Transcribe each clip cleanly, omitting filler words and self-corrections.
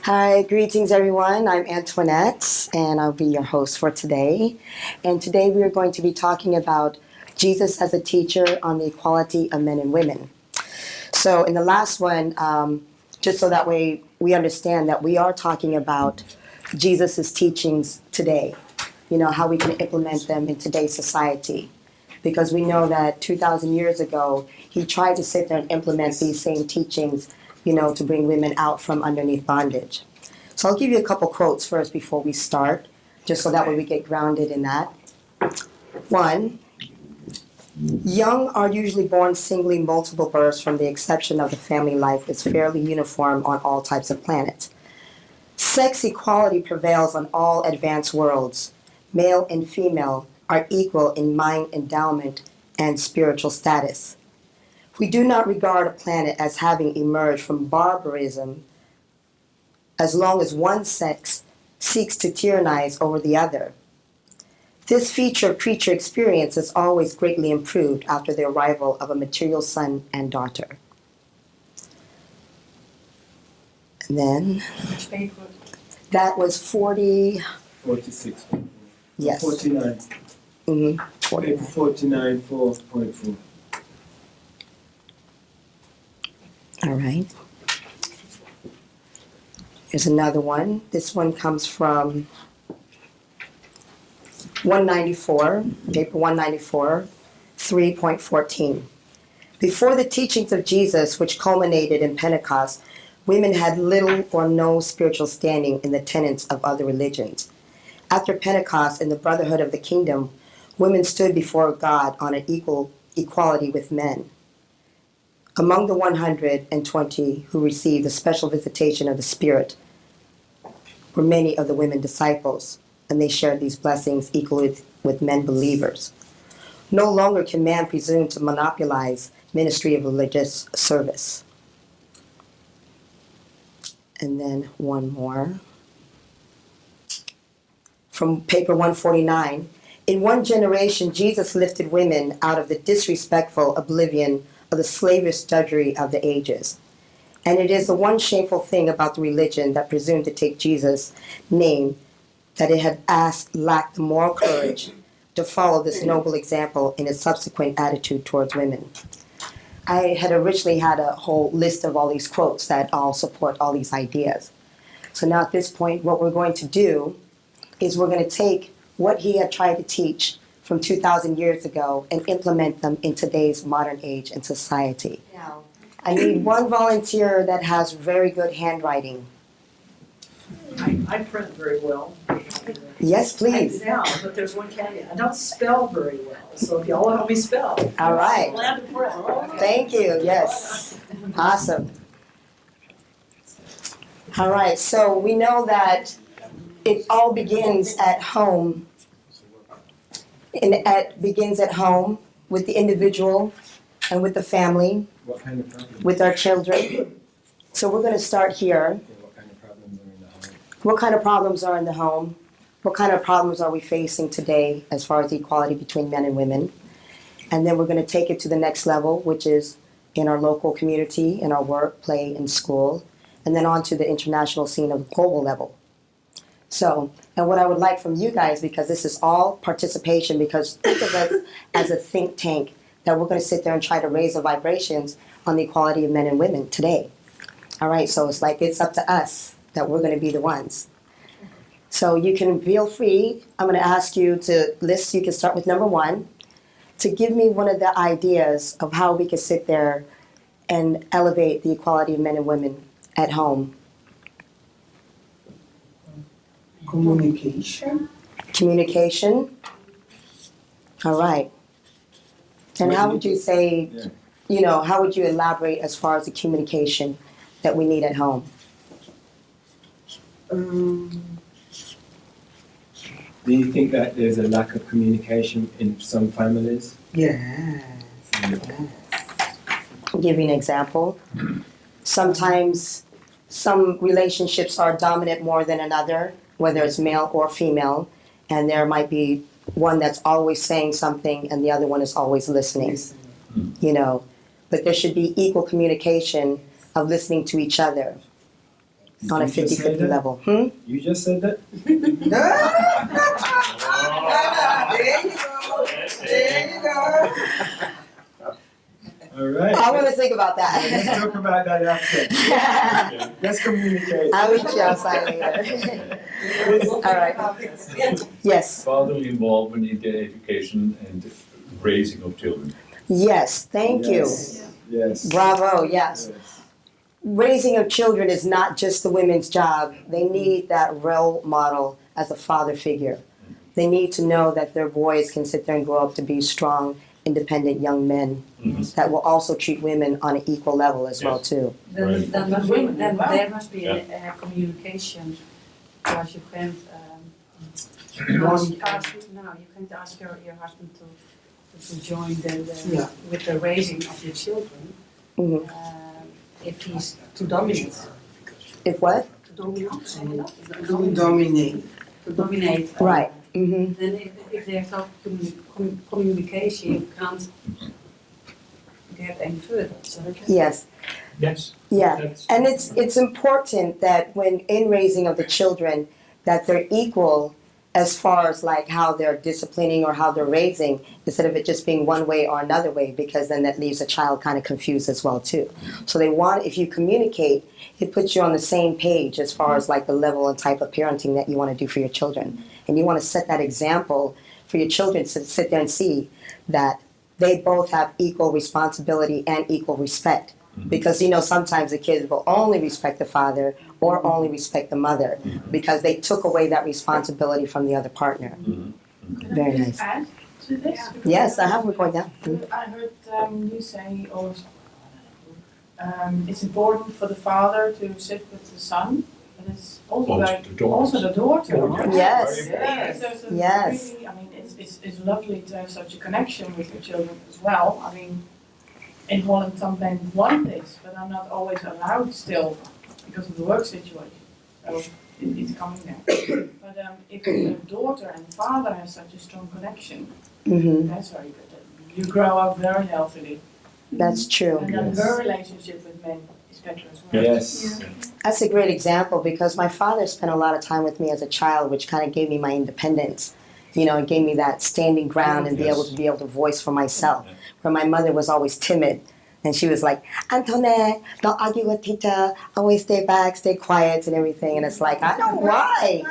Hi, greetings everyone. I'm Antoinette and I'll be your host for today. And today we are going to be talking about Jesus as a teacher on the equality of men and women. So in the last one, just so that way we understand that we are talking about Jesus's teachings today, how we can implement them in today's society. Because we know that 2,000 years ago, he tried to sit there and implement these same teachings to bring women out from underneath bondage. So I'll give you a couple quotes first before we start, just so that way we get grounded in that. One, young are usually born singly. Multiple births from the exception of the family life is fairly uniform on all types of planets. Sex equality prevails on all advanced worlds. Male and female are equal in mind endowment and spiritual status. We do not regard a planet as having emerged from barbarism as long as one sex seeks to tyrannize over the other. This feature of creature experience is always greatly improved after the arrival of a material son and daughter. And then, that was 46. Yes. 49. 49. 49, 4.4. All right. Here's another one. This one comes from 194, paper 194, 3.14. Before the teachings of Jesus, which culminated in Pentecost, women had little or no spiritual standing in the tenets of other religions. After Pentecost and the brotherhood of the kingdom, women stood before God on an equal equality with men. Among the 120 who received the special visitation of the Spirit were many of the women disciples, and they shared these blessings equally with men believers. No longer can man presume to monopolize ministry of religious service. And then one more. From paper 149. In one generation, Jesus lifted women out of the disrespectful oblivion of the slavish drudgery of the ages. And it is the one shameful thing about the religion that presumed to take Jesus' name, that it had lacked the moral courage to follow this noble example in its subsequent attitude towards women. I had originally had a whole list of all these quotes that all support all these ideas. So now at this point, what we're going to do is we're going to take what he had tried to teach from 2,000 years ago and implement them in today's modern age and society. Now, I need one volunteer that has very good handwriting. I print very well. Yes, please. Now, but there's one caveat. I don't spell very well, so if y'all help me spell. All right. I'm glad to print. Thank you. Yes. Awesome. All right. So we know that it all begins at home. And it begins at home with the individual and with the family, What kind of problems? with our children. So we're going to start here. What kind of problems are in the home? What kind of problems are in the home? What kind of problems are we facing today as far as the equality between men and women? And then we're going to take it to the next level, which is in our local community, in our work, play, and school, and then on to the international scene of the global level. So, and what I would like from you guys, because this is all participation, because think of us as a think tank, that we're going to sit there and try to raise the vibrations on the equality of men and women today. All right, so it's like it's up to us that we're going to be the ones. So you can feel free. I'm going to ask you to list, you can start with number 1, to give me one of the ideas of how we can sit there and elevate the equality of men and women at home. Communication. Communication. All right. And how would you say, how would you elaborate as far as the communication that we need at home? Do you think that there's a lack of communication in some families? Yes. I'll give you an example. Sometimes some relationships are dominant more than another, whether it's male or female, and there might be one that's always saying something and the other one is always listening. But there should be equal communication of listening to each other. on a You just said 50-50 that? level. You just said that? There you go. All right. I want to think about Let's that. talk about that after. Let's communicate. I'll meet you outside later. All right. Yes. Fatherly involvement in the education and raising of children. Yes. Thank you. Yes. Yes. Bravo. Yes. Raising of children is not just the women's job. They need that role model as a father figure. They need to know that their boys can sit there and grow up to be strong, independent young men that will also treat women on an equal level as well too. Right. But Then women then as well. there must be a communication, because you can't ask your husband to join Yeah. with the raising of your children Mhm. if he's too dominant. If what? Too dominant, say je dat? To dominate. To dominate. Right. Mm-hmm. Then if there's no communication, you can't get any further. So Yes. Yes. Yeah. That's- And it's important that when in raising of the children that they're equal as far as like how they're disciplining or how they're raising, instead of it just being one way or another way, because then that leaves a child kind of confused as well too. So they want, if you communicate, it puts you on the same page as far as like the level and type of parenting that you want to do for your children. And you want to set that example for your children to sit there and see that they both have equal responsibility and equal respect. Because sometimes the kids will only respect the father or only respect the mother because they took away that responsibility from the other partner. Very nice. Add to this? Yes, I have. We're going down. I heard you say also, it's important for the father to sit with the son, but it's also Also like the daughter. also the daughter. Daughter. Yes. Yeah, so it's Yes. really, I mean, it's lovely to have such a connection with your children as well. I mean, in Holland, some parents want this, but I'm not always allowed still because of the work situation. So it's coming there. But if a daughter and father have such a strong connection, Mm-hmm. that's very good. You grow up very healthily. That's true. And then Yes. her relationship with men is better as well. Yes. That's a great example because my father spent a lot of time with me as a child, which kind of gave me my independence. It gave me that standing ground and be able to voice for myself. Where my mother was always timid. And she was like, Antoinette, don't argue with teacher. Always stay back, stay quiet and everything. And it's like, I know why.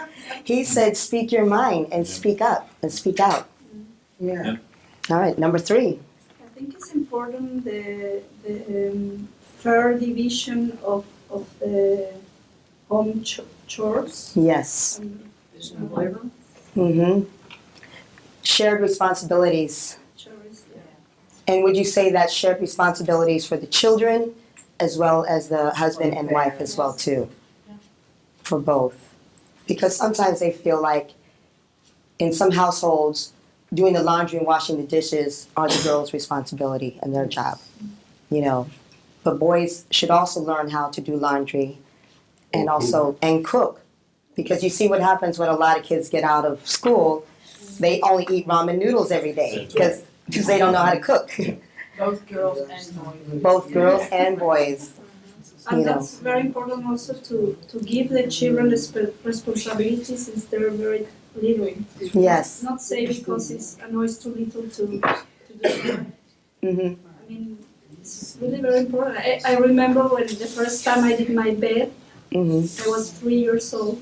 He said, speak your mind and speak up and speak out. Yeah. All right, number 3. I think it's important the fair division of the home chores. Yes. there's no labor. Mm-hmm. Shared responsibilities. Chores, yeah. And would you say that shared responsibilities for the children as well as the husband and wife as well too? For both. Because sometimes they feel like in some households doing the laundry and washing the dishes are the girls' responsibility and their job. But boys should also learn how to do laundry and also and cook. Because you see what happens when a lot of kids get out of school, they only eat ramen noodles every day because they don't know how to cook. Both girls and boys. Both girls and boys. And that's very important also to give the children responsibility since they're very little. Yes. Not say because it's a noise too little to do it. Mm-hmm. I mean, it's really very important. I remember when the first time I did my bed, Mm-hmm. I was 3 years old.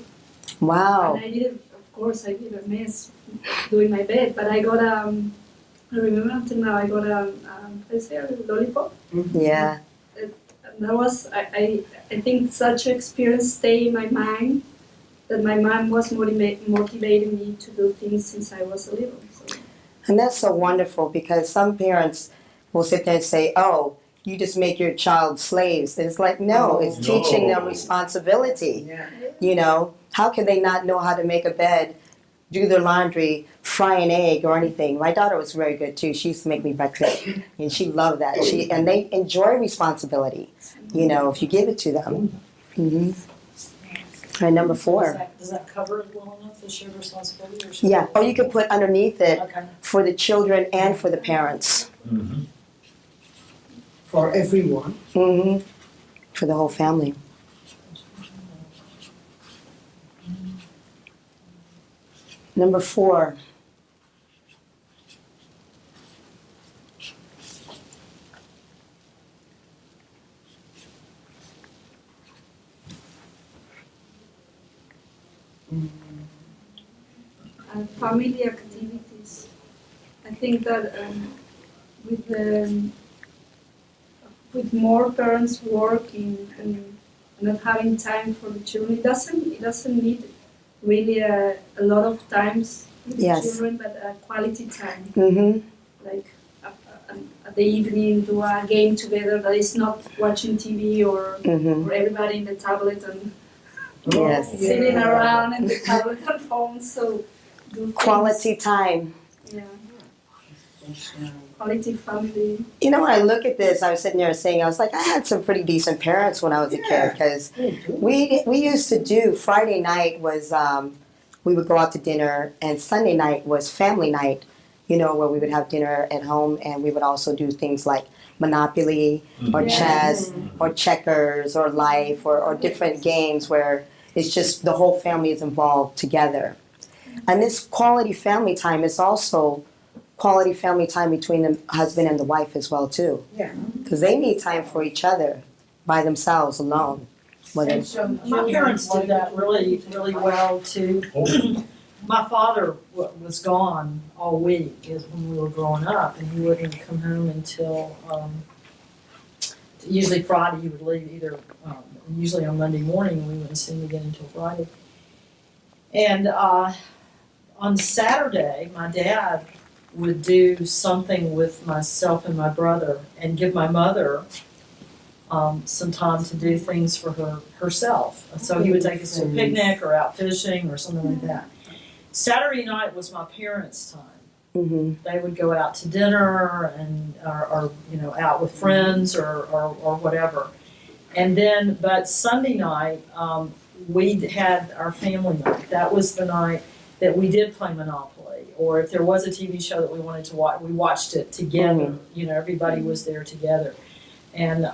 Wow. And I did, of course, I did a mess doing my bed, but I got I remember until now, I got a lollipop. Yeah. And that was, I think such experience stayed in my mind that my mom was motivating me to do things since I was little. So. And that's so wonderful because some parents will sit there and say, oh, you just make your child slaves. And it's like, no, it's teaching them responsibility. Yeah. How can they not know how to make a bed, do their laundry, fry an egg or anything? My daughter was very good too. She used to make me breakfast and she loved that. And they enjoy responsibility, if you give it to them. Mm-hmm. All right, number 4. Does that cover it well enough, the shared responsibility? Or should Yeah, or you could put underneath it Okay. for the children and for the parents. Mm-hmm. For everyone. Mm-hmm. For the whole family. Number 4. Family activities. I think that with with more parents working and not having time for the children, it doesn't need really a lot of times with the Yes. children, but quality time. Mm-hmm. Like at the evening, do a game together that is not watching TV or everybody in the tablet and Yes. sitting around in the tablet and phone. So do things, Quality time. yeah, quality family. You know, when I look at this, I was sitting there saying, I was like, I had some pretty decent parents when I was a kid, because we used to do, Friday night was, we would go out to dinner, and Sunday night was family night, you know, where we would have dinner at home, and we would also do things like Monopoly, or chess, or checkers, or life, or different games where it's just the whole family is involved together. And this quality family time is also quality family time between the husband and the wife as well too. Yeah. Because they need time for each other by themselves alone. Whether, And so My children parents like did that really, really well too. My father was gone all week is when we were growing up, and he wouldn't come home until usually Friday. He would leave either usually on Monday morning, and we wouldn't see him again until Friday. And on Saturday, my dad would do something with myself and my brother, and give my mother some time to do things for herself. So he would take us to a picnic or out fishing or something like that. Saturday night was my parents' time. They would go out to dinner and or you know, out with friends or whatever. And then, but Sunday night, we had our family night. That was the night that we did play Monopoly, or if there was a TV show that we wanted to watch, we watched it together. You know, everybody was there together. And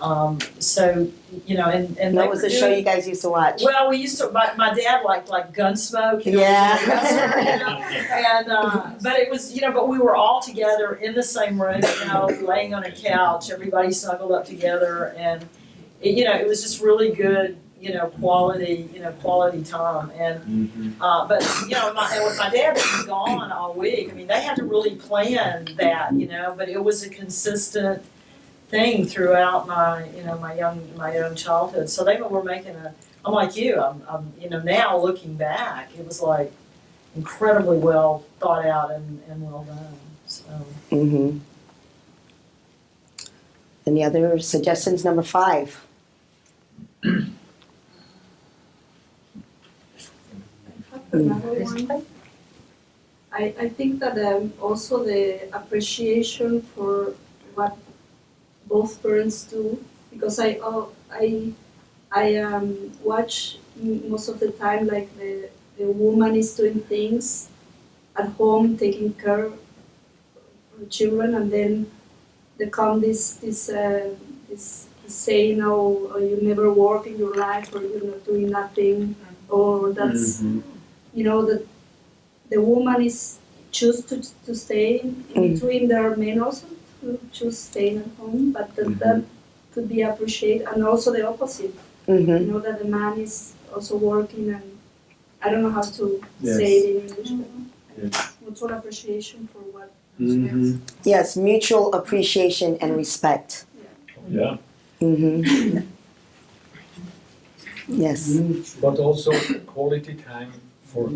so, you know, and what was the show you guys used to watch? well, we used to. My dad liked like Gunsmoke. You know, Yeah. you know, and but it was, you know, but we were all together in the same room, you know, laying on a couch, everybody snuggled up together, and it, you know, it was just really good, you know, quality time. And but you know, with my dad being gone all week, I mean, they had to really plan that, you know, but it was a consistent thing throughout my young childhood. So they were making I'm like you, I'm you know, now looking back, it was like incredibly well thought out and well done. So Any other suggestions? Number 5. Another one. I think that also the appreciation for what both parents do, because I watch most of the time like the woman is doing things at home, taking care of the children, and then there come this saying, oh, you never work in your life, or you're not doing nothing, or that's you know, that the woman is choose to stay in between. There are men also who choose staying at home, but that could be appreciated, and also the opposite. You know, that the man is also working, and I don't know how to say it in English, but mutual appreciation for what. Yes, mutual appreciation and respect. Yeah. Yes. But also quality time for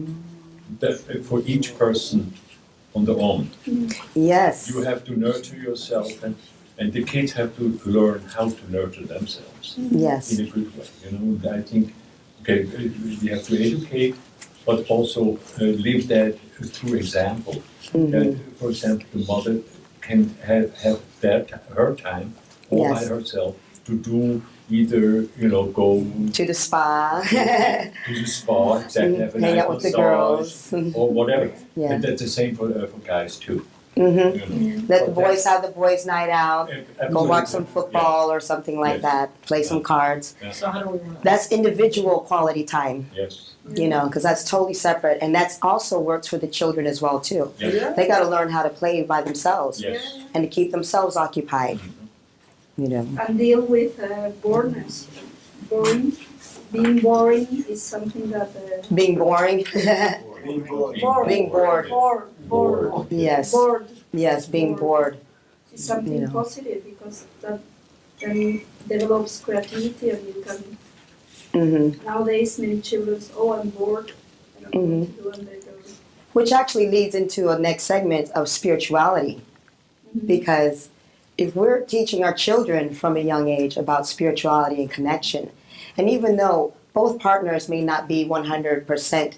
each person on their own. Yes. You have to nurture yourself, and the kids have to learn how to nurture themselves Yes. in a good way. You know, I think, okay, we have to educate, but also live that through example. That, for example, the mother can have her time all by Yes. herself to do either, you know, go To the spa. to the spa, exactly, have a Hang nice out with the massage, girls. or whatever. Yeah. And that's the same for guys too. Mm-hmm. You know. Let the But boys have the boys' night out. Go watch some absolutely, football or something like Yes. that. Play some cards. So how do we want to? That's individual quality time, Yes, you know, because that's totally separate, and that's also works for the children as well too. yes, yes. They got to learn how to play by themselves and to keep themselves occupied. You know. And deal with boredness. Boring. Being boring is something that. Being boring. Bored. Being bored. Bored. Yes. Bored Yes, being bored. is something You know. positive because that then develops creativity and you can. Mm-hmm. Nowadays, many children say, "Oh, I'm bored. I don't know what to do," and they don't. Which actually leads into a next segment of spirituality. Because if we're teaching our children from a young age about spirituality and connection, and even though both partners may not be 100%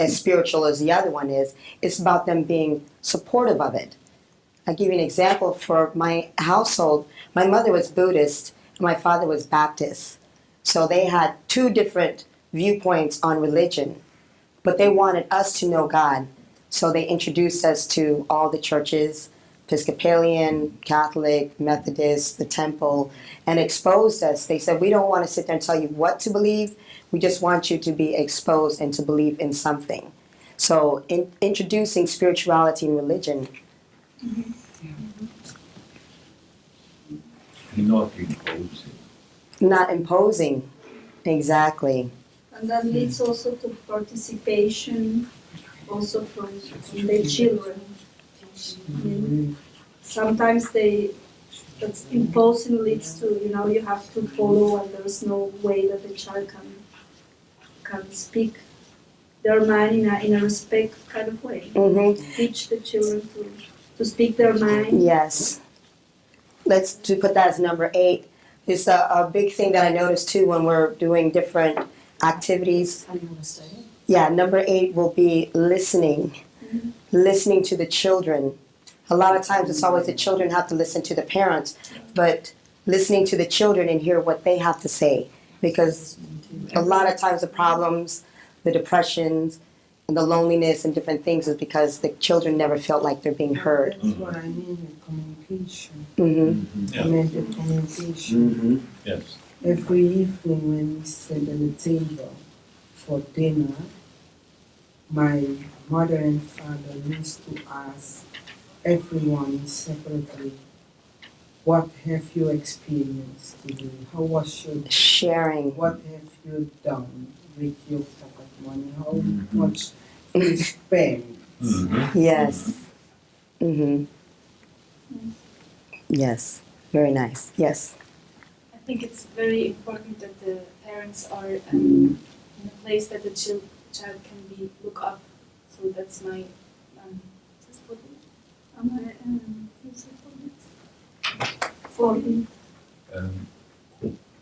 as spiritual as the other one is, it's about them being supportive of it. I'll give you an example for my household. My mother was Buddhist and my father was Baptist. So they had two different viewpoints on religion, but they wanted us to know God. So they introduced us to all the churches, Episcopalian, Catholic, Methodist, the temple, and exposed us. They said, we don't want to sit there and tell you what to believe. We just want you to be exposed and to believe in something. So introducing spirituality and religion. Not imposing. Not imposing, Exactly. and that leads also to participation, also from the children. I mean, sometimes that's imposing leads to, you have to follow and there's no way that the child can speak their mind in a respect kind of way. Teach the children to speak their mind. Yes. Let's to put that as number 8. It's a big thing that I noticed too when we're doing different activities. How do you want to stay? Yeah, number 8 will be listening. Listening to the children. A lot of times it's always the children have to listen to the parents, but listening to the children and hear what they have to say. Because a lot of times the problems, the depressions, and the loneliness and different things is because the children never felt like they're being heard. That's what I mean with communication. Mm-hmm. I meant the communication. Yes. Every evening when we sit at the table for dinner, my mother and father used to ask everyone separately, what have you experienced today? How was your day? Sharing. What have you done with your pocket money? How much you spend? Yes. Mm-hmm. Yes. Very nice. Yes. I think it's very important that the parents are in a place that the child can be look up. So that's my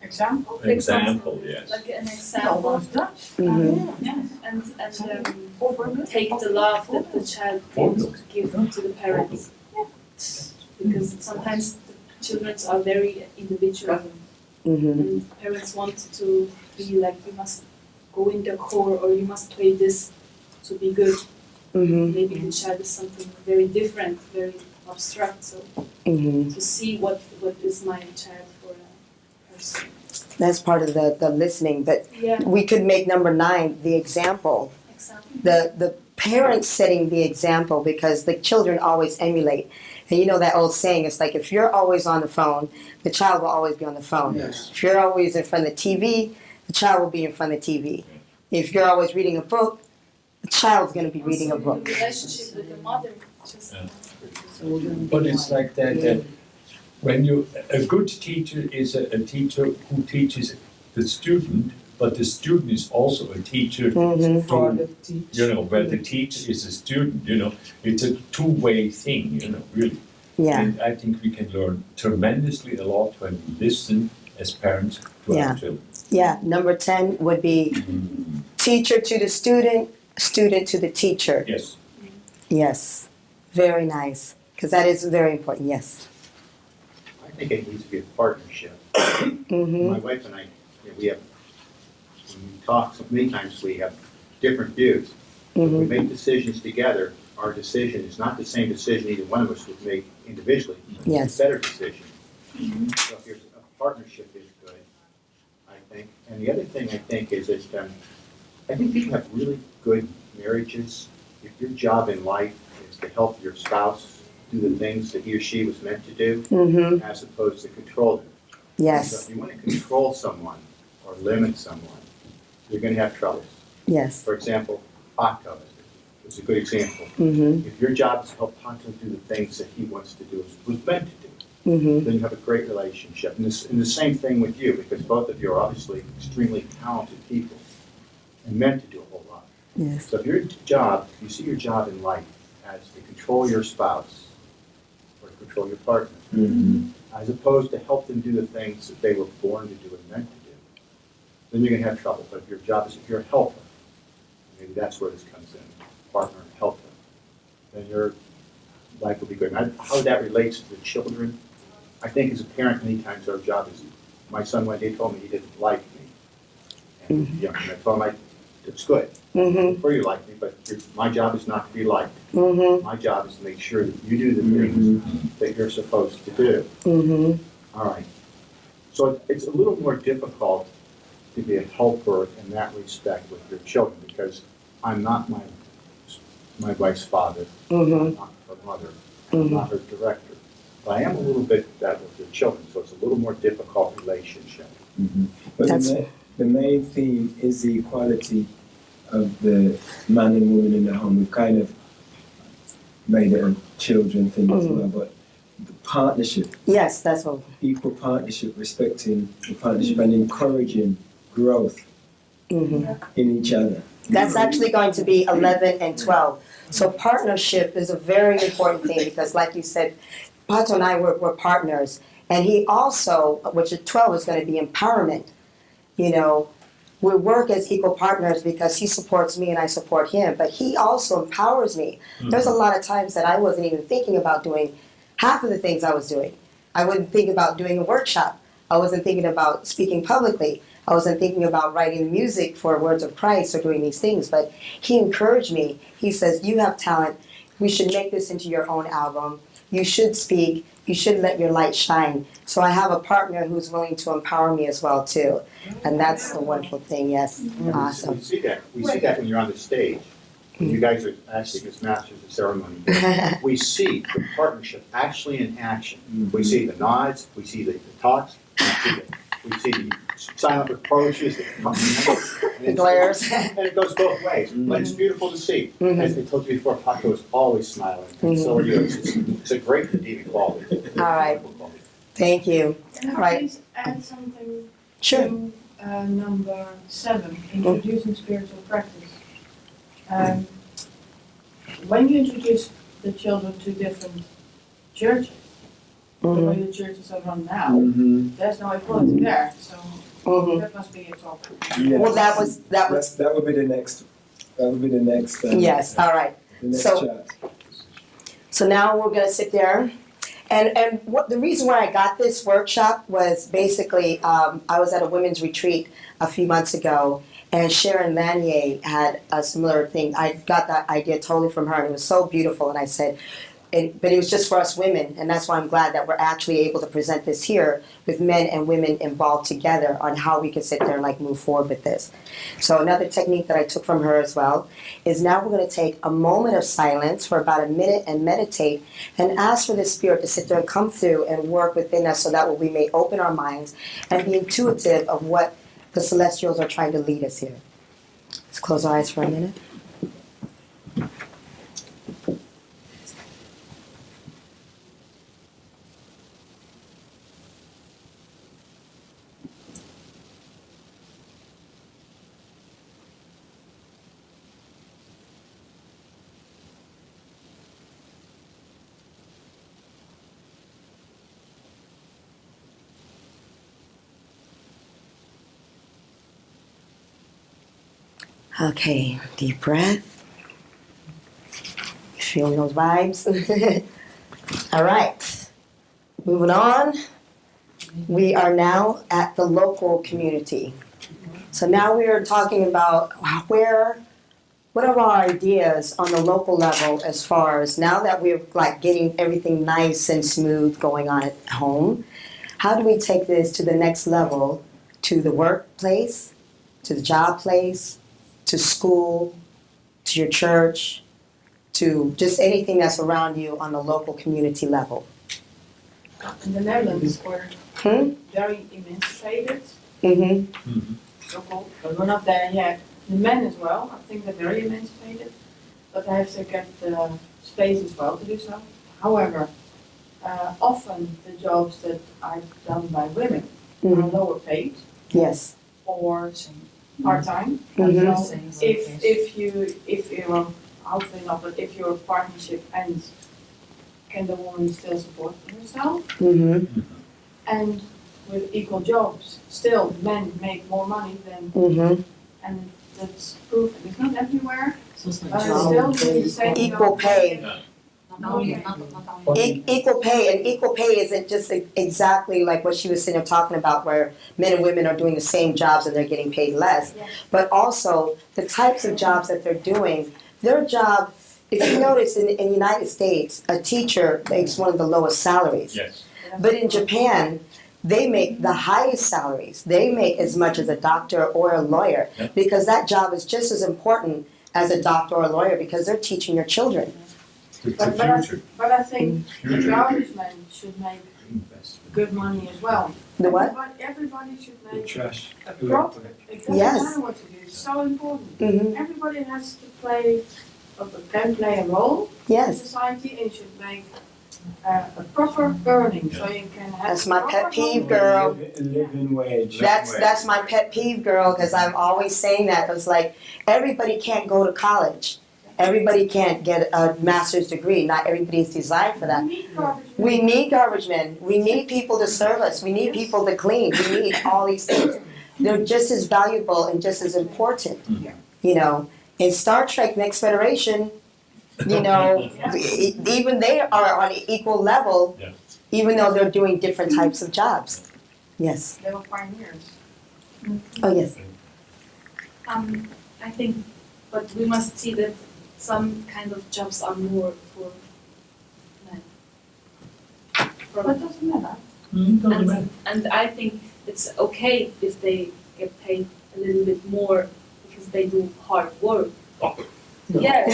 Example? Example, yes. like an example, Mm-hmm. and take the love that the child wants to give to the parents. Because sometimes the children are very individual, Mm-hmm. and parents want to be like, you must go in the core or you must play this to be good. Mm-hmm. Maybe the child is something very different, very abstract. So Mm-hmm. to see what is my child for a person. That's part of the listening. But Yeah. we could make number 9 the example. Example. The parents setting the example, because the children always emulate. And you know that old saying, it's like if you're always on the phone, the child will always be on the phone. Yes. If you're always in front of the TV, the child will be in front of the TV. If you're always reading a book, the child's going to be reading a Also, book. the relationship with the mother. Just But it's like that when a good teacher is a teacher who teaches the student, but the student is also a teacher Mm-hmm. For to, the teacher. where the teacher is a student, it's a two-way thing, really. Yeah. And I think we can learn tremendously a lot when we listen as parents to Yeah. our children. Yeah. Number 10 would be teacher to the student, student to the teacher. Yes. Yes. Very nice. Because that is very important. Yes. I think it needs to be a partnership. Mm-hmm. My wife and I, we have, when we talk, so many times we have different views. We Mm-hmm. make decisions together, our decision is not the same decision either one of us would make individually. Yes. It's a better decision. So if there's a partnership is good, I think. And the other thing I think is that I think people have really good marriages. If your job in life is to help your spouse do the things that he or she was meant to do, Mm-hmm. as opposed to control them. So Yes. if you want to control someone or limit someone, you're going to have troubles. Yes. For example, Pato is a good example. Mm-hmm. If your job is to help Pato do the things that he wants to do, was meant to do, Mm-hmm. then you have a great relationship. And the same thing with you, because both of you are obviously extremely talented people and meant to do a whole lot. Yes. So if your job, you see your job in life as to control your spouse or to control your partner, as opposed to help them do the things that they were born to do and meant to do, then you're going to have trouble. But if your job is, if you're a helper, maybe that's where this comes in, partner and helper, then your life will be good. And how that relates to the children, I think as a parent, many times our job is, my son one day told me he didn't like me. And, and I told him, it's good. Mm-hmm. For you like me, but my job is not to be liked. Mm-hmm. My job is to make sure that you do the things that you're supposed to do. Mm-hmm. All right. So it's a little more difficult to be a helper in that respect with your children because I'm not my wife's father. Mm-hmm. I'm not her mother. I'm not her director. But I am a little bit that with your children, so it's a little more difficult relationship. But That's- the main theme is the equality of the man and woman in the home. We've kind of made it a children thing as well, but the partnership, Yes, that's what. equal partnership, respecting the partnership and encouraging growth Mm-hmm. in each other. That's actually going to be 11 and 12. So partnership is a very important thing because, like you said, Pato and I were partners, and he also, which is 12, is going to be empowerment. You know, we work as equal partners because he supports me and I support him, but he also empowers me. There's a lot of times that I wasn't even thinking about doing half of the things I was doing. I wouldn't think about doing a workshop. I wasn't thinking about speaking publicly. I wasn't thinking about writing music for Words of Christ or doing these things, but he encouraged me. He says, you have talent. We should make this into your own album. You should speak. You should let your light shine. So I have a partner who's willing to empower me as well, too. And that's a wonderful thing, yes. And Awesome. we see that. We see that when you're on the stage. When you guys are actually as masters of ceremony. We see the partnership actually in action. We see the nods, we see the talks, we see the silent approaches, The glares. and it goes both ways. But it's beautiful to see. As I told you before, Paco is always smiling, and so are you. It's a great redeeming quality. All right. Thank you. Can I All right. please add something Sure. to number 7, introducing spiritual practice? When you introduce the children to different churches, the way the churches are run now, there's no equality there, so that must be a topic. Yes. Well, that was. That would be the next. That would be the next. Yes, all right. The next So- chat. So now we're gonna sit there, and what the reason why I got this workshop was basically I was at a women's retreat a few months ago, and Sharon Lanier had a similar thing. I got that idea totally from her, and it was so beautiful. And I said, but it was just for us women, and that's why I'm glad that we're actually able to present this here with men and women involved together on how we can sit there and like move forward with this. So another technique that I took from her as well is now we're going to take a moment of silence for about a minute and meditate and ask for the Spirit to sit there and come through and work within us so that we may open our minds and be intuitive of what the celestials are trying to lead us here. Let's close our eyes for a minute. Okay, deep breath. Feeling those vibes? All right, moving on. We are now at the local community. So now we are talking about where what are our ideas on the local level as far as now that we're like getting everything nice and smooth going on at home? How do we take this to the next level, to the workplace, to the job place, to school, to your church, to just anything that's around you on the local community level? In the Netherlands, we're very emancipated, Mm-hmm. so-called, but we're not there yet. The men as well, I think they're very emancipated, but they have to get the space as well to do so. However, often the jobs that are done by women are lower paid Yes. or part-time. Mhm. So if you're hopefully not, but if your partnership ends, can the woman still support herself? Mm-hmm. And with equal jobs, still men make more money than, Mm-hmm. and that's proven. It's not everywhere, So it's but like it's still doing the same job. Equal pay. Not only, not only. Equal pay, and equal pay isn't just exactly like what she was sitting there talking about, where men and women are doing the same jobs and they're getting paid less. Yeah. But also the types of jobs that they're doing, their job, if you notice in the United States, a teacher makes one of the lowest salaries. Yes. But in Japan, they make the highest salaries. They make as much as a doctor or a lawyer, Yeah. because that job is just as important as a doctor or a lawyer, because they're teaching your children. The But future. I think the garbage men should make good money as well. The what? Everybody should The make trash. a profit. It doesn't Yes. matter what you do, it's so important. Mm-hmm. Everybody has to can play a role in Yes. society and should make a proper earning, so you can have. That's my a pet proper peeve, home. girl. Living wage. That's my pet peeve, girl, because I'm always saying that. It's like everybody can't go to college. Everybody can't get a master's degree. Not everybody's designed for that. We need garbage men. We need garbage men. We need people to serve us. We need people to clean. We need all these things. They're just as valuable and just as important. You know, in Star Trek Next Federation, you know, even they are on an equal level, Yeah. even though they're doing different types of jobs. Yes. They were pioneers. Oh, yes. I think, but we must see that some kind of jobs are more for men. That doesn't matter. And I think it's okay if they get paid a little bit more because they do hard work. Yes.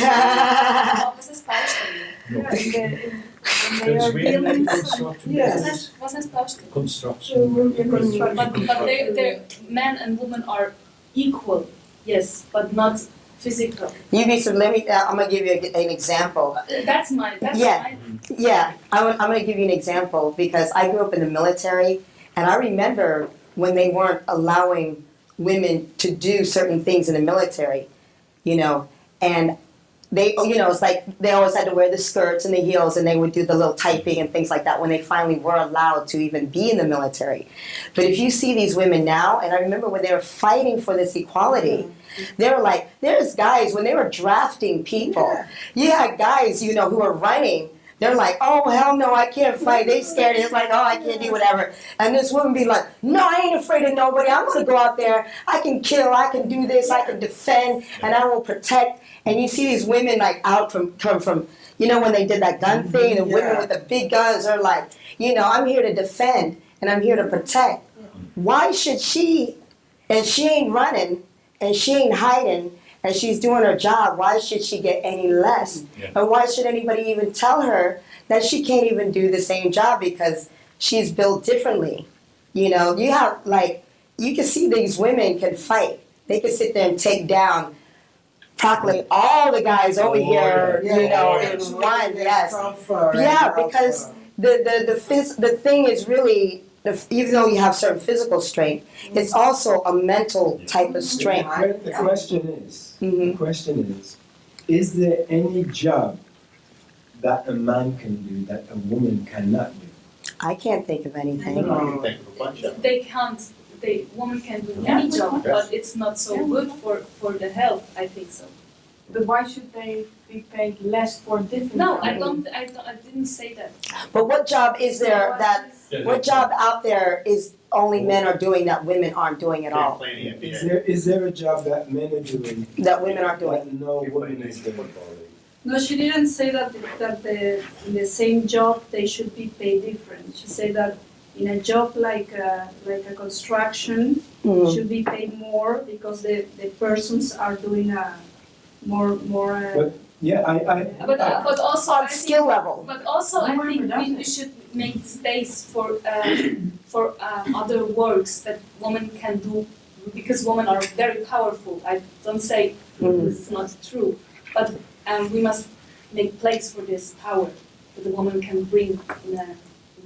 Was es Baustelle? Because we in construction business. Was es Baustelle? Construction. But they men and women are equal, yes, but not physical. You be so. Let me. I'm gonna give you an example. That's my. Yeah. Yeah, I'm going to give you an example, because I grew up in the military, and I remember when they weren't allowing women to do certain things in the military, you know, and they, you know, it's like they always had to wear the skirts and the heels, and they would do the little typing and things like that when they finally were allowed to even be in the military. But if you see these women now, and I remember when they were fighting for this equality, they were like, there's guys, when they were drafting people, you had guys, you know, who were running. They're like, oh, hell no, I can't fight. They scared. It's like, oh, I can't do whatever. And this woman be like, no, I ain't afraid of nobody. I'm going to go out there. I can kill. I can do this. I can defend. And I will protect. And you see these women like come from, you know, when they did that gun thing, the women with the big guns are like, you know, I'm here to defend and I'm here to protect. Why should she, and she ain't running and she ain't hiding, and she's doing her job, why should she get any less? Yeah. And why should anybody even tell her that she can't even do the same job because she's built differently? You know, you have, like, you can see these women can fight. They can sit there and take down practically all the guys over here, you know, in one, yes. Yeah, because the thing is really, even though you have certain physical strength, it's also a mental type of strength. The question is there any job that a man can do that a woman cannot do? I can't think of anything. Think of a bunch of them. They can't. Women can do any job, but it's not so good for the health. I think so. But why should they be paid less for different No, jobs? I didn't say that. But what job is there that? What job out there is only men are doing that women aren't doing at all. Playing the Is NBA. there a job that men are doing That women aren't doing. that no You're playing woman is National doing? Football League. No, she didn't say that in the same job they should be paid different. She said that in a job like a construction Mhm. should be paid more because the persons are doing a more Yeah, But also, On skill level. But also, I think we should make space for other works that women can do, because women are very powerful. I don't say this is not true, but we must make place for this power that the woman can bring in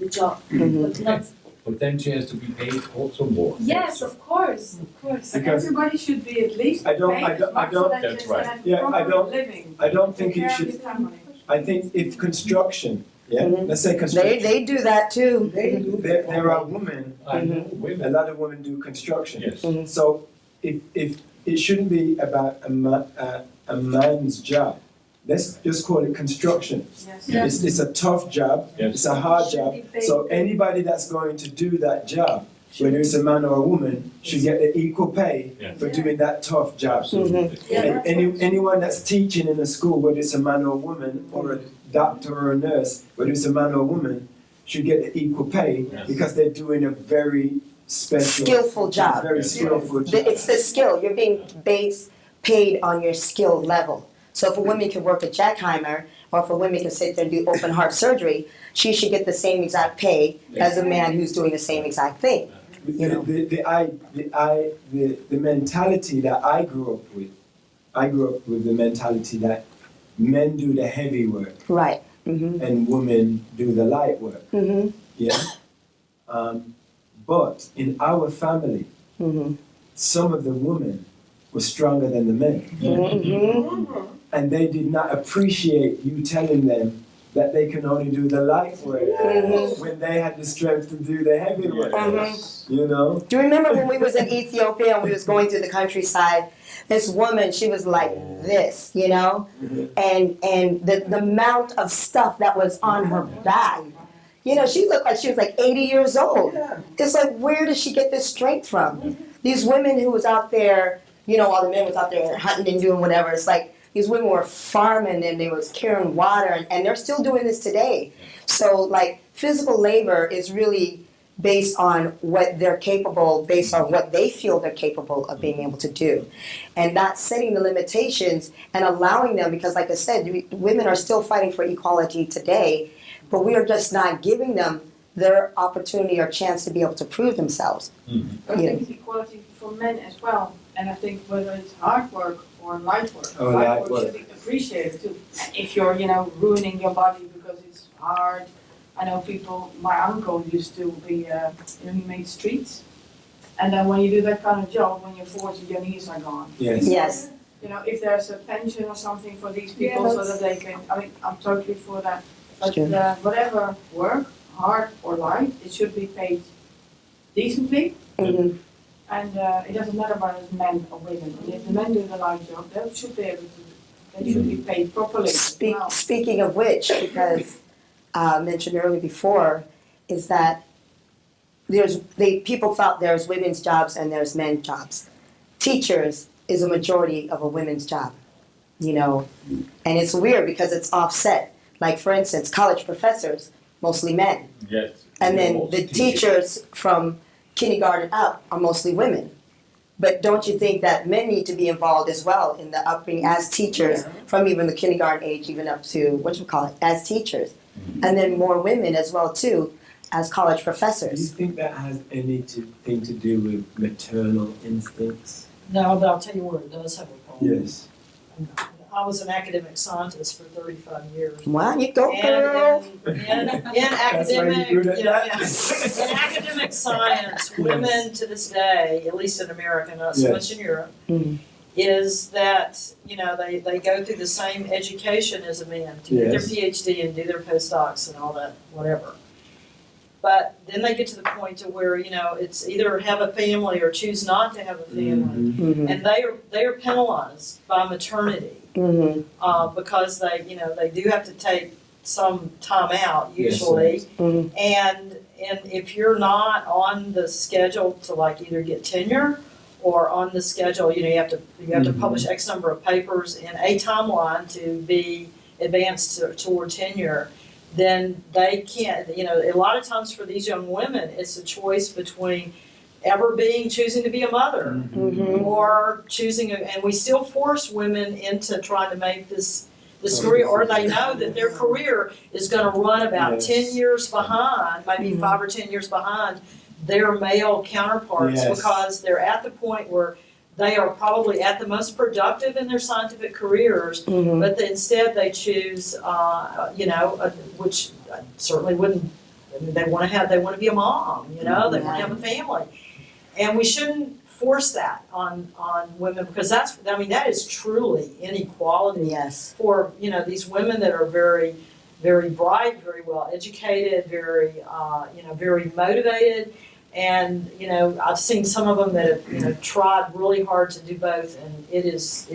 the job. But not. But then she has to be paid also more. Yes, of course. And Because- everybody should be at least I don't- paid I don't- as much I don't- so that That's they can right. have Yeah, I proper don't- living. I don't think Take it care of should. your family. I think if construction, yeah, Mhm. let's say construction. They do that too. There are women. I know A women, lot of women do construction. yes. So if it shouldn't be about a man's job. Let's just call it construction. Yes. It's a tough job. Yes. It's a hard Should job. be paid. So anybody that's going to do that job, whether it's a man or a woman, should get the equal pay Yeah. for doing that tough job. Absolutely. Yeah, And that's anyone that's teaching in a school, whether it's a man or a woman, or a doctor or a nurse, whether it's a man or a woman, should get the equal pay Yes. because they're doing a very special, Skillful job. very Yes. skillful job. It's the skill. You're being paid on your skill level. So if a woman can work at Jackheimer, or if a woman can sit there and do open heart surgery, she should get the same exact pay as a man who's doing the same exact thing. You know. The mentality that I grew up with the mentality that men do the heavy work Right. Mm-hmm. and women do the light work. Mm-hmm. Yeah. But in our family, Mm-hmm. some of the women were stronger than the men, Mm-hmm. and they did not appreciate you telling them that they can only do the light work Mhm. when they had the strength to do the heavy work. Yes. You know. Do you remember when we was in Ethiopia and we was going through the countryside? This woman, she was like this, you know, and the amount of stuff that was on her back. You know, she looked like she was like 80 years old. It's like, where does she get this strength from? These women who was out there, you know, while the men was out there hunting and doing whatever. It's like these women were farming and they was carrying water, and they're still doing this today. So, like, physical labor is really based on what they're capable, based on what they feel they're capable of being able to do. And not setting the limitations and allowing them, because like I said, women are still fighting for equality today, but we are just not giving them their opportunity or chance to be able to prove themselves. I think it's equality for men as well. And I think whether it's hard work or light work, Oh, light work. should be appreciated too. If you're, ruining your body because it's hard. I know people, my uncle used to be, he made streets. And then when you do that kind of job, when you're 40, your knees are gone. Yes. Yes. If there's a pension or something for these people so that they can, I'm totally for that. But Sure. whatever work, hard or light, it should be paid decently. Mhm. And it doesn't matter whether it's men or women. And if the men do the light job, they should be able to, they should be paid properly. as well. Speaking of which, because mentioned earlier before, is that people thought there's women's jobs and there's men's jobs. Teachers is a majority of a women's job, and it's weird because it's offset. Like, for instance, college professors, mostly men. Yes. And then Also the teachers from kindergarten up are mostly women. But don't you think that men need to be involved as well in the upbringing as teachers, from even the kindergarten age even up to, as teachers? And then more women as well too, as college Do you professors. think that has anything to do with maternal instincts? No, but I'll tell you where it does have a problem. Yes. I was an academic scientist for 35 years. Wow, you go, girl. And in That's why academic, you're good at that. in academic science, women to this day, at least in America, not so Yes. much in Europe, Mhm. is that, they go through the same education as a man to get their Yes. PhD and do their postdocs and all that, whatever. But then they get to the point to where, it's either have a family or choose not to have a family. Mhm. And they are penalized by maternity. Mhm. Because they do have to take some time out Yes, usually. Mhm. And if you're not on the schedule to like either get tenure or on the schedule, you have to Mhm. publish X number of papers in a timeline to be advanced toward tenure, then they can't, a lot of times for these young women, it's a choice between choosing to be a mother Mhm. or and we still force women into trying to make this career, or they know that their career is gonna run about Yes. 10 years behind, maybe Mhm. 5 or 10 years behind their male counterparts, Yes. because they're at the point where they are probably at the most productive in their scientific careers, Mhm. but instead they choose, which certainly wouldn't, they wanna be a mom, they wanna have a family. And we shouldn't force that on women, because that is truly inequality Yes. for, these women that are very, very bright, very well educated, very, very motivated. And, I've seen some of them that have, tried really hard to do both, and it is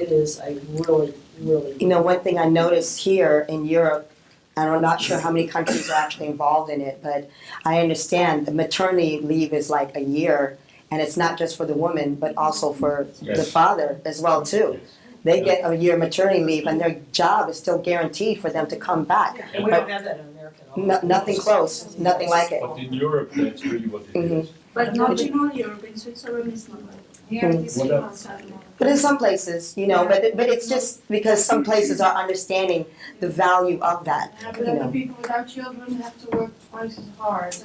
a really, really. One thing I noticed here in Europe, and I'm not sure how many countries are actually involved in it, but I understand the maternity leave is like a year, and it's not just for the woman, but also for the Yes. father as well too. They get a year maternity leave, and their job is still guaranteed for them to come back. And we don't have that in America at all. Nothing close, nothing like it. But in Europe, that's really what it is. But not in all Europe, in Switzerland it's not like that. Here it is What 3 up? months out more. But in some places, but it's just because some places are understanding the value of that. Yeah, but then the people without children have to work twice as hard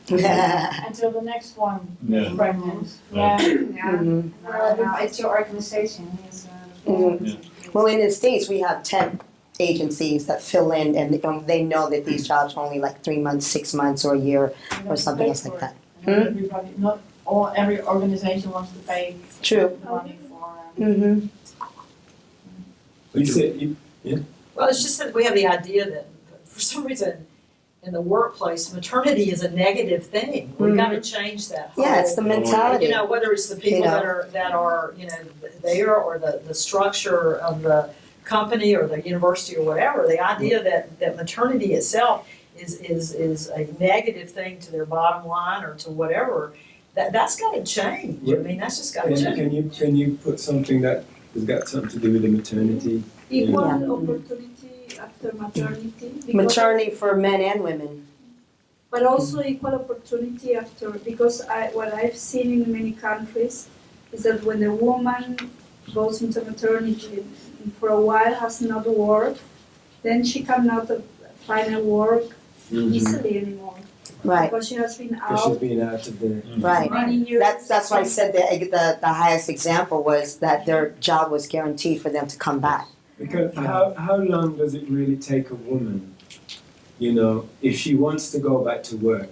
Yeah. until the next one Yeah. is pregnant. Yeah. Yeah, Mhm. now it's your organization. Yes, Mhm. Well, in the States, we have temp agencies that fill in, and they know that these jobs are only like 3 months, 6 months, or a year, or something else like that. Everybody, not every organization wants to pay True. the money for. Mm-hmm. You said, Well, it's just that we have the idea that for some reason in the workplace, maternity is a negative thing. We've got to change that whole. Yeah, it's the mentality. Whether it's the people that are there, or the structure of the company or the university or whatever, the idea that maternity itself is a negative thing to their bottom line or to whatever, that's got to change. I mean, that's just got to change. can you put something that has got something to do with the maternity? Equal Yeah. opportunity after maternity. because- Maternity for men and women. But also equal opportunity after, because what I've seen in many countries is that when the woman goes into maternity and for a while has not worked, then she cannot find a work easily anymore. Right, Because she has been Because she's out been out of the. right. many years. That's why I said the highest example was that their job was guaranteed for them to come back. Because how long does it really take a woman, if she wants to go back to work,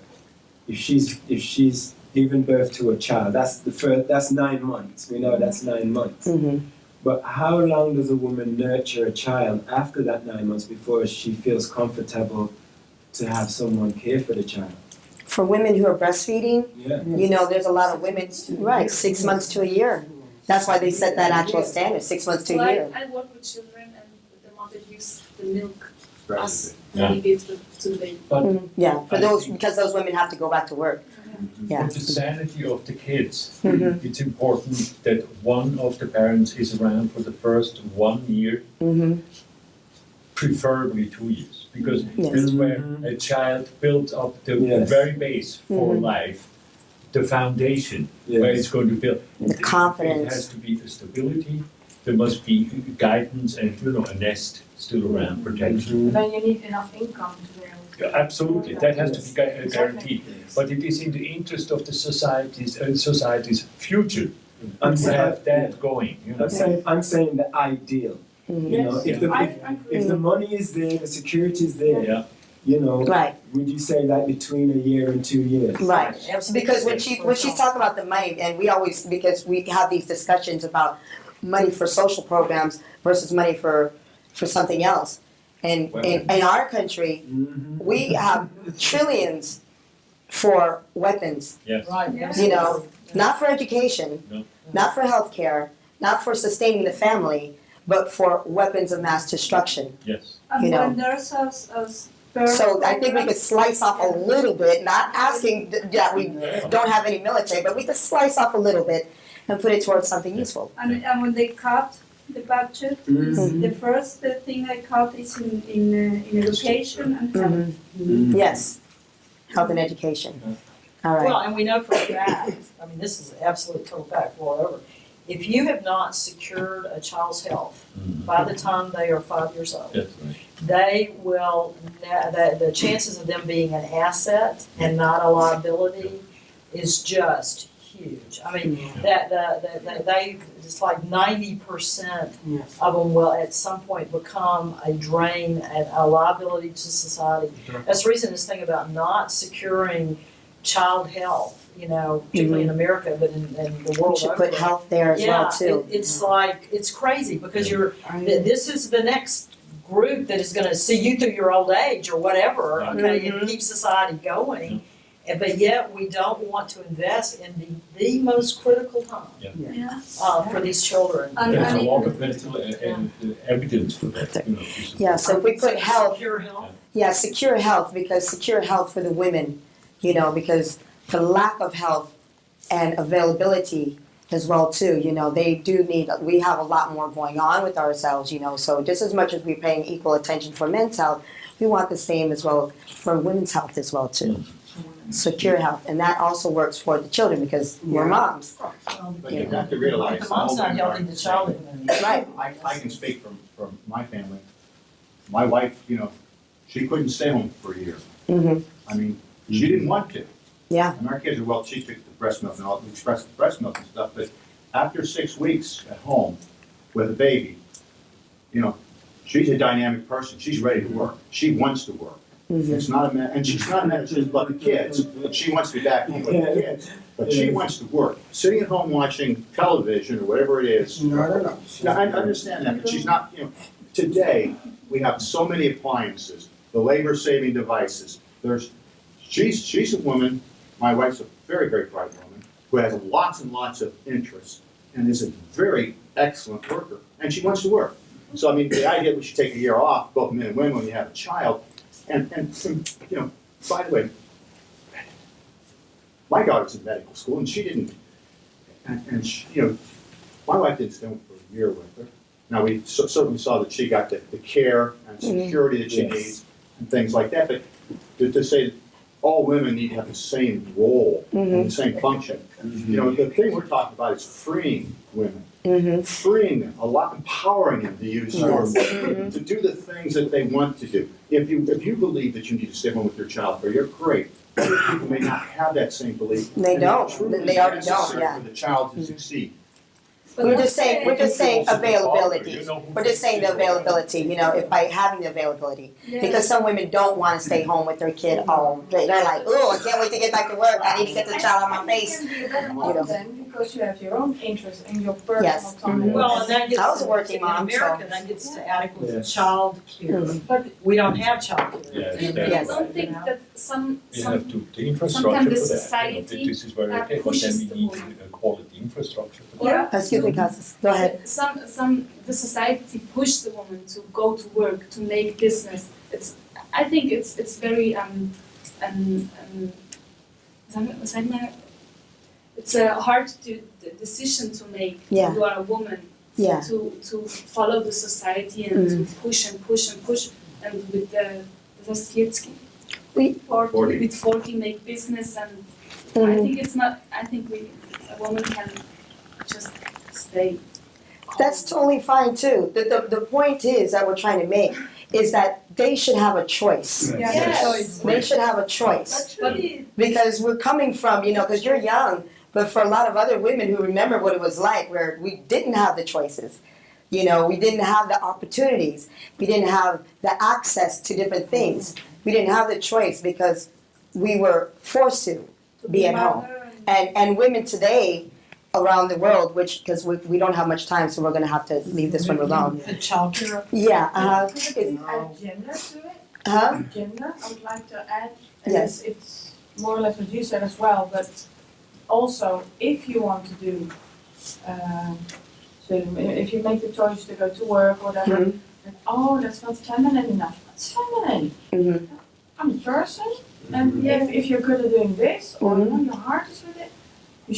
if she's given birth to a child, that's 9 months. We know that's 9 months. Mm-hmm. But how long does a woman nurture a child after that 9 months before she feels comfortable to have someone care for the child? For women who are breastfeeding, Yeah. there's a lot of women, right, 6 months to a year. That's why they set that actual standard, 6 months to a year. I work with children and the mother gives the milk as Yeah. he gives it to the baby. But Yeah, because those women have to go back to work. Yeah. for the sanity of the kids, Mhm. it's important that one of the parents is around for the first 1 year, Mm-hmm. preferably 2 years, because Yes. that's where a child builds up the Yes. very base for life, the foundation where it's going to build. The confidence. It has to be a stability. There must be guidance and a nest still around, protection. Then you need enough income to be able to. Yeah, absolutely, that has to be guaranteed. But it is in the interest of the society's future I'm to have that going. I'm saying the ideal. Mm-hmm. If the money is there, the security is there. Yeah. Right. Would you say that between a year and 2 years? Right, because when she's talking about the money, and because we have these discussions about money for social programs versus money for something else. And in our country, we have trillions for weapons, Yes. Right. not for education, No. not for healthcare, not for sustaining the family, but for weapons of mass destruction. Yes. And You know. when there's a So I think we could slice off a little bit, not asking that we don't have any military, but we could slice off a little bit and put it towards something useful. and when they cut the budget, the first thing I cut is in education and health. Yes, health and education. All right. Well, and we know for a fact, I mean, this is absolute total fact, moreover, if you have not secured a child's health by the time they are 5 years old, That's right. they will, the chances of them being an asset and not a liability is just huge. I mean, they, it's like 90% of them will at some point become a drain and a liability to society. That's the reason this thing about not securing child health, you know, particularly in America, but in the world We should over. put health there as well too. It's like, it's crazy because this is the next group that is gonna see you through your old age or whatever, okay, and keep society going. But yet we don't want to invest in the most critical time Yeah. for these children. And- There's a and lot of medical evidence for that. You know, Yeah, so if we put health, Secure health. yeah, secure health, because secure health for the women, you know, because for lack of health and availability as well too, you know, they do need, we have a lot more going on with ourselves, you know, so just as much as we're paying equal attention for men's health, we want the same as well for women's health as well too. Secure health, and that also works for the children because we're moms. But you have to realize. If the mom's not healthy, the child isn't. Right. I can speak from my family. My wife, you know, she couldn't stay home for a year. I mean, she didn't want to. Yeah. And our kids are, well, she took the breast milk and all, expressed the breast milk and stuff, but after 6 weeks at home with a baby, you know, she's a dynamic person. She's ready to work. She wants to work. It's not a and she's not a man just about the kids, but she wants to be back home with the kids. But she wants to work. Sitting at home watching television or whatever it is. No. Now, I understand that, but she's not, you know, today, we have so many appliances, the labor-saving devices. She's a woman, my wife's a very, very bright woman, who has lots and lots of interests and is a very excellent worker, and she wants to work. So, I mean, the idea we should take a year off, both men and women, when you have a child, and you know, by the way, my daughter's in medical school, and she didn't, and she, you know, my wife didn't stay home for a year with her. Now, we certainly saw that she got the care and security that she needs and things like that, but to say that all women need to have the same role and the same function, you know, the thing we're talking about is freeing women. Freeing them, empowering them to use their work, to do the things that they want to do. If you believe that you need to stay home with your child for a year, great. Other people may not have that same belief. They and don't. it's truly They already don't, necessary yeah. for the child to succeed. We're just saying availability. You know who We're just saying the availability, you know, if by having the availability. Because some women don't want to stay home with their kid all day. They're like, oh, I can't wait to get back to work. I need to get the child on my face. It can be a better You mom know. then, because you have your own interests and your personal Yes. time. Well, and that gets I was a working mom, in so- America, that gets to adequate Yes. child care. But We don't have child care. Yes, in that's I Yes. don't think that We have the infrastructure sometimes for the that. society, You know, this is very okay, but pushes then the we need woman. a quality infrastructure for that. Yeah. Excuse me, Cassis. Go ahead. the society push the woman to go to work, to make business. I think it's very it's a hard decision to make Yeah. when you are a woman. Yeah. To follow the society and to push and push and push, and with the with 40 make business, and I think it's not. I think a woman can just stay. That's totally fine too. The point is that we're trying to make is that they should have a choice. Yes. They should have a choice. But Because we're coming from, you know, because you're young, but for a lot of other women who remember what it was like where we didn't have the choices. You know, we didn't have the opportunities. We didn't have the access to different things. We didn't have the choice because we were forced to be at home. And women today around the world, which, because we don't have much time, so we're going to have to leave this one alone. The child care. Yeah, Could you please add gender to it? huh? Gender, I would like to add, and Yes. it's more or less what you said as well, but also if you want to do So if you make the choice to go to work or whatever, then, oh, that's not feminine enough. That's feminine. Mm-hmm. I'm a person, and if you're good at doing this, or you know, your heart is with it, you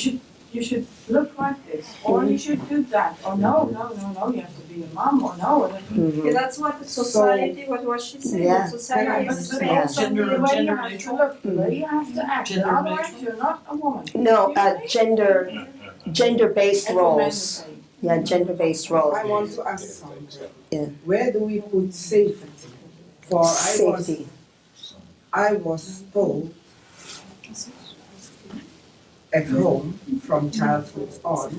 should look like this, or you should do that, or no, you have to be a mom, or no. Yeah, that's what the society, what she said, Yeah. the society is But saying. also the way you have to look, the way you have to act, otherwise you're not a woman. No, gender-based And for men the roles. same. Yeah, gender-based roles. I want to ask something. Yeah. Where do we put safety? For Safety. I was told at home from childhood on,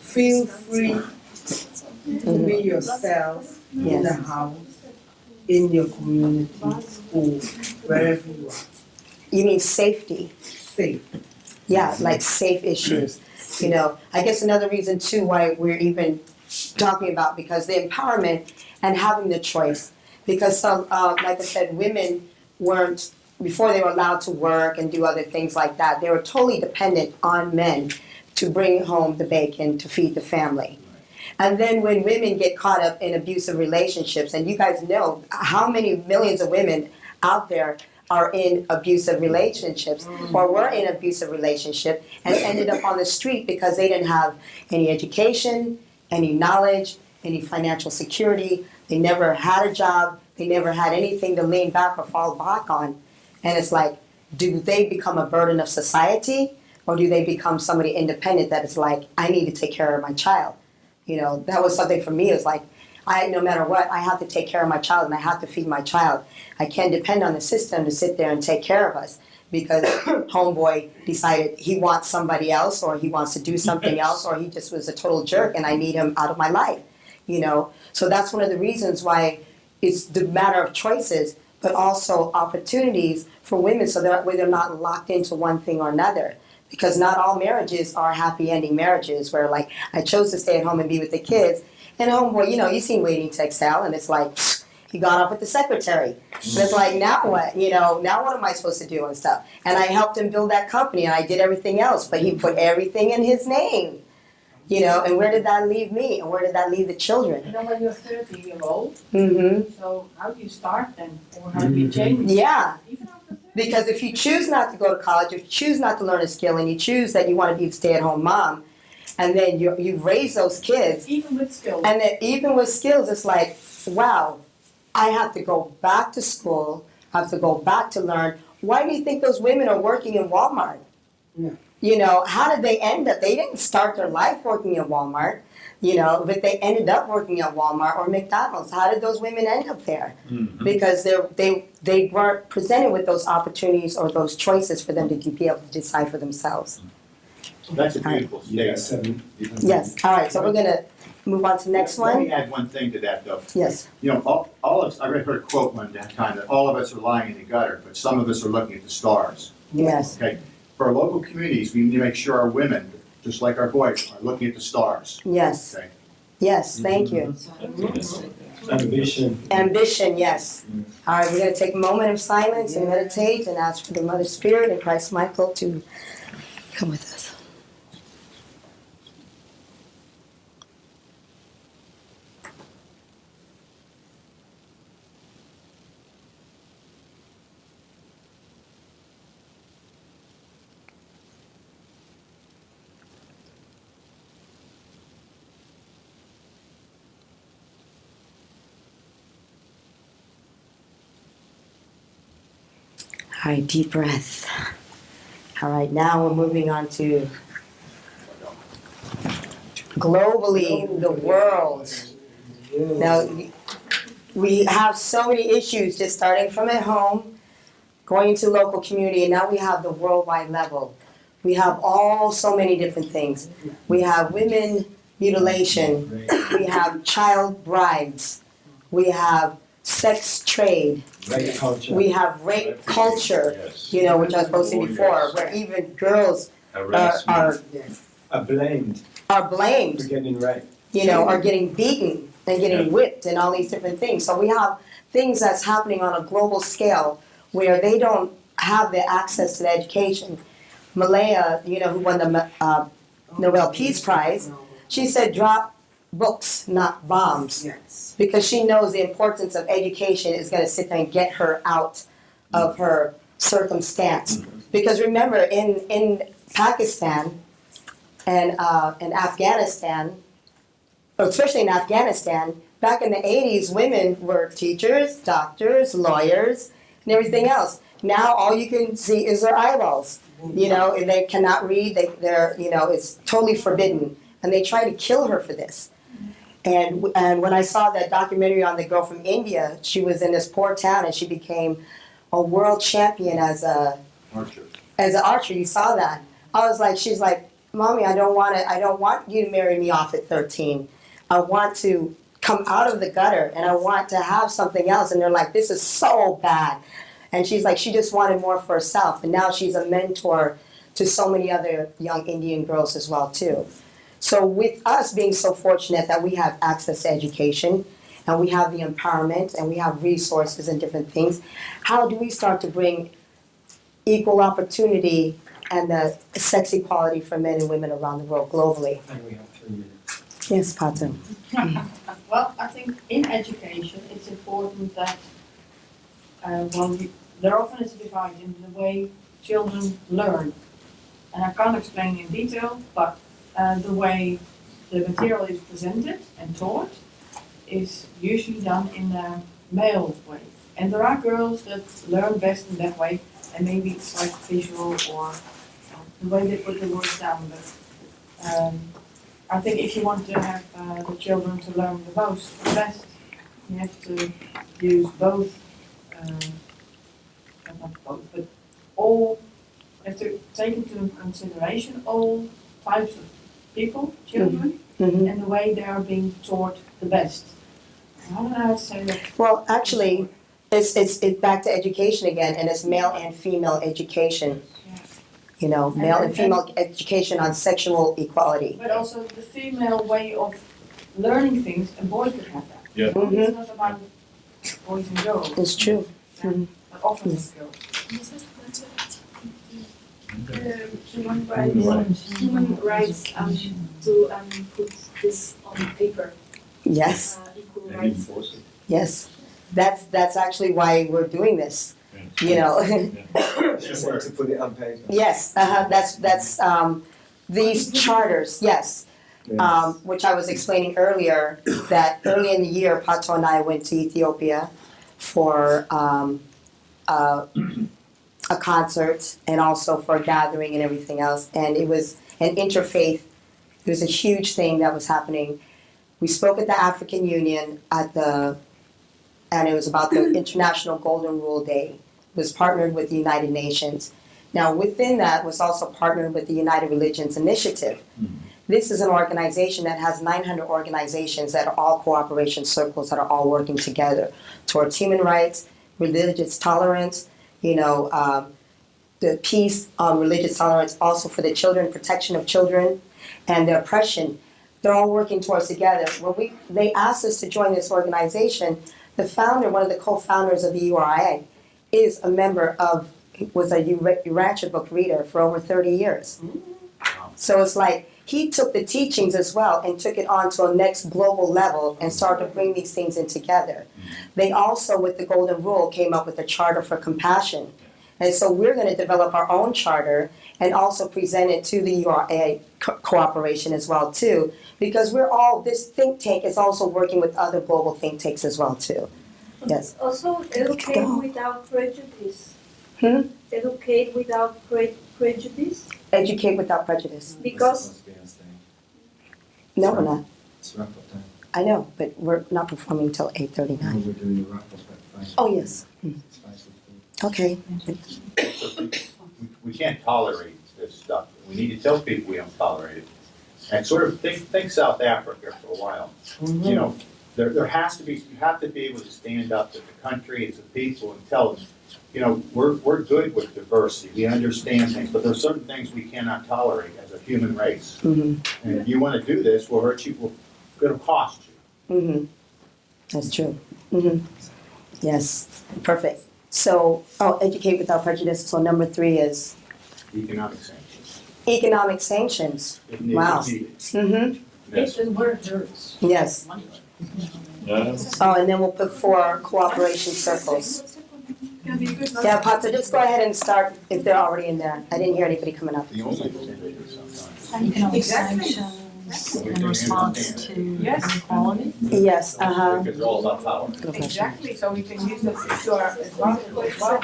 feel free to be yourself in the house, in your community, school, wherever you are. You mean safety? Safe. Yeah, like safe issues. You know, I guess another reason too why we're even talking about, because the empowerment and having the choice. Because some, like I said, women weren't, before they were allowed to work and do other things like that, they were totally dependent on men to bring home the bacon to feed the family. And then when women get caught up in abusive relationships, and you guys know how many millions of women out there are in abusive relationships or were in abusive relationship and ended up on the street because they didn't have any education, any knowledge, any financial security. They never had a job. They never had anything to lean back or fall back on. And it's like, do they become a burden of society, or do they become somebody independent that is like, I need to take care of my child? You know, that was something for me. It's like, no matter what, I have to take care of my child and I have to feed my child. I can't depend on the system to sit there and take care of us because homeboy decided he wants somebody else, or he wants to do something else, or he just was a total jerk and I need him out of my life. You know, so that's one of the reasons why it's the matter of choices, but also opportunities for women, so that way they're not locked into one thing or another. Because not all marriages are happy ending marriages where, like, I chose to stay at home and be with the kids, and homeboy, you know, you seen Waiting to Exhale, and it's like, he got off with the secretary. And it's like, now what? You know, now what am I supposed to do and stuff? And I helped him build that company, and I did everything else, but he put everything in his name. You know, and where did that leave me? And where did that leave the children? You know, when you're 30 years old, Mm-hmm. so how do you start then? Or how do you change? Yeah. Even after 30? Because if you choose not to go to college, if you choose not to learn a skill, and you choose that you want to be a stay-at-home mom, and then you've raised those kids, Even with skills. and then even with skills, it's like, wow, I have to go back to school, I have to go back to learn. Why do you think those women are working in Walmart? Yeah. You know, how did they end up? They didn't start their life working at Walmart, you know, but they ended up working at Walmart or McDonald's. How did those women end up there? Mm-hmm. Because they weren't presented with those opportunities or those choices for them to be able to decide for themselves. That's a beautiful Yeah, statement. 7. Yes. All right. So we're gonna move on to the next Let me one. add one thing to that, though. Yes. You know, all of us, I heard a quote one time that all of us are lying in the gutter, but some of us are looking at the stars. Yes. Okay, for our local communities, we need to make sure our women, just like our boys, are looking at the stars. Yes. Okay, Yes. Thank you. Ambition. Ambition. Yes. All right. We're gonna take a moment of silence and meditate and ask for the Mother Spirit and Christ Michael to come with us. All right, deep breath. All right, now we're moving on to globally, the world. Now, we have so many issues, just starting from at home, going to local community, and now we have the worldwide level. We have so many different things. We have women mutilation. We have child brides. We have sex trade. Rape culture. We have rape culture, Yes. you know, which I was posting before, where even girls are Blamed blamed, for getting raped. you know, are getting beaten and getting whipped and all these different things. So we have things that's happening on a global scale where they don't have the access to the education. Malaya, you know, who won the Nobel Peace Prize, she said drop books, not bombs. Yes. Because she knows the importance of education is going to sit there and get her out of her circumstance. Because remember, in Pakistan and Afghanistan, especially in Afghanistan, back in the 80s, women were teachers, doctors, lawyers, and everything else. Now all you can see is their eyeballs. You know, and they cannot read. They're you know, it's totally forbidden. And they try to kill her for this. And when I saw that documentary on the girl from India, she was in this poor town and she became a world champion as an archer. You saw that. I was like, she's like, Mommy, I don't want you to marry me off at 13. I want to come out of the gutter and I want to have something else. And they're like, this is so bad. And she's like, she just wanted more for herself. And now she's a mentor to so many other young Indian girls as well, too. So with us being so fortunate that we have access to education and we have the empowerment and we have resources and different things, how do we start to bring equal opportunity and the sex equality for men and women around the world globally? And we have 3 minutes. Yes, Patu. Well, I think in education, it's important that there often is a divide in the way children learn. And I can't explain in detail, but the way the material is presented and taught is usually done in a male way. And there are girls that learn best in that way, and maybe it's like visual or the way they put the words down. But I think if you want to have the children to learn the most, the best, you have to use both, not both, but all, you have to take into consideration all types of people, children, and the way they are being taught the best. I don't know how to say that. Well, actually, it's back to education again, and it's male and female education. You know, male and female education on sexual equality. But also the female way of learning things, a boy could have that. Yeah. It's not about boys and girls. It's true. But often it's girls. Human rights to put this on paper. Yes, Equal And rights. enforce it. yes. That's actually why we're doing this. You know. Just want to put it on paper. Yes, that's these charters, yes. Which I was explaining earlier, that early in the year, Pato and I went to Ethiopia for a concert and also for a gathering and everything else. And it was an interfaith, it was a huge thing that was happening. We spoke at the African Union and it was about the International Golden Rule Day. It was partnered with the United Nations. Now within that was also partnered with the United Religions Initiative. This is an organization that has 900 organizations that are all cooperation circles that are all working together towards human rights, religious tolerance, you know, the peace, religious tolerance, also for the children, protection of children, and the oppression. They're all working towards together. When they asked us to join this organization, the founder, one of the co-founders of the URIA, is a member of, was a Urantia book reader for over 30 years. So it's like, he took the teachings as well and took it on to a next global level and started to bring these things in together. They also, with the Golden Rule, came up with a charter for compassion. And so we're going to develop our own charter and also present it to the URA cooperation as well too, because this think tank is also working with other global think tanks as well too. Yes. Also, educate without prejudice. Educate without prejudice. Educate without prejudice. Because No, we're not. It's wrap up time. I know, but we're not performing until 8:39. No, we're doing the wrap up at 5. Oh, yes. It's 5:15. Okay. We can't tolerate this stuff. We need to tell people we don't tolerate it. And sort of think South Africa for a while. You know, there has to be, you have to be able to stand up to the country, as a people, and tell them, you know, we're good with diversity. We understand things, but there's certain things we cannot tolerate as a human race. And if you want to do this, we'll hurt you, it'll cost you. That's true. Yes, perfect. So, educate without prejudice. So number 3 is Economic sanctions. economic sanctions. If Wow. needed. If the word hurts. Yes. Money. Yeah. Oh, and then we'll put 4 cooperation circles. Yeah, Pato, just go ahead and start if they're already in there. I didn't hear anybody coming up. The only Economic sanctions in response to inequality. Yes, uh-huh. Because they're all about power. Exactly, so we can use that to our advantage as well.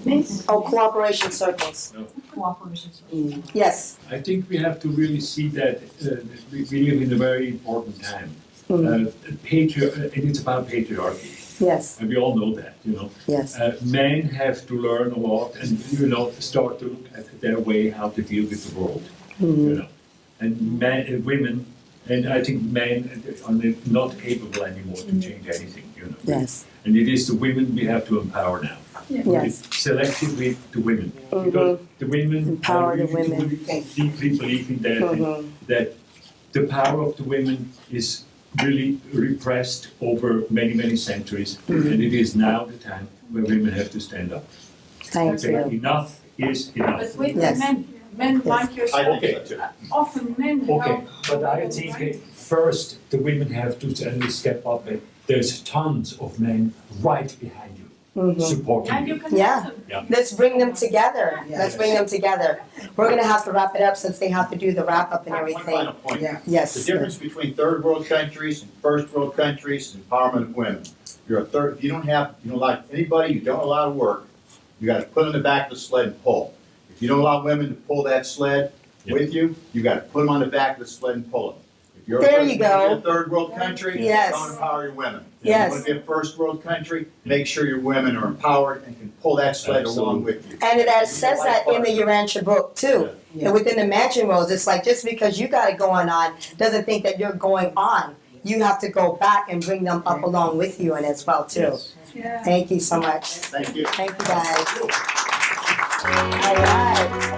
Yes. Oh, cooperation circles. Cooperation circles. Yes. I think we have to really see that we live in a very important time. Mhm. And it's about patriarchy, Yes. and we all know that, you know. Yes. Men have to learn a lot and, you know, start to look at their way how to deal with the world, you know. And women, and I think men are not capable anymore to change anything, you know. Yes. And it is the women we have to empower now. Yes. It's selectively the women. Because the women Empower the really women. deeply believe in that, and that the power of the women is really repressed over many, many centuries. And it is now the time where women have to stand up. Thank Say, you. enough is enough. But with Yes. men like yourself, I think so too. often men Okay, help. but I think first the women have to step up. And there's tons of men right behind you, supporting And you. you can Yeah. help them. Yeah. Let's bring them together. Let's bring them together. We're gonna have to wrap it up since they have to do the wrap up and One everything. final point. Yeah. Yes. The difference between third world countries and first world countries is empowerment of women. You're a third, if you don't like anybody, you don't allow to work, you gotta put them in the back of the sled and pull. If you don't allow women to pull that sled with you, you gotta put them on the back of the sled and pull them. If you're There you go. a third world country, Yes. don't empower your women. Yes. If you wanna be a first world country, make sure your women are empowered and can pull that sled along with you. And it says that in the Urantia book too. Yeah. And within the mansion rules, it's like just because you got it going on doesn't think that you're going on. You have to go back and bring them up along with you and as well too. Yeah. Thank you so much. Thank you. Thank you guys. All right.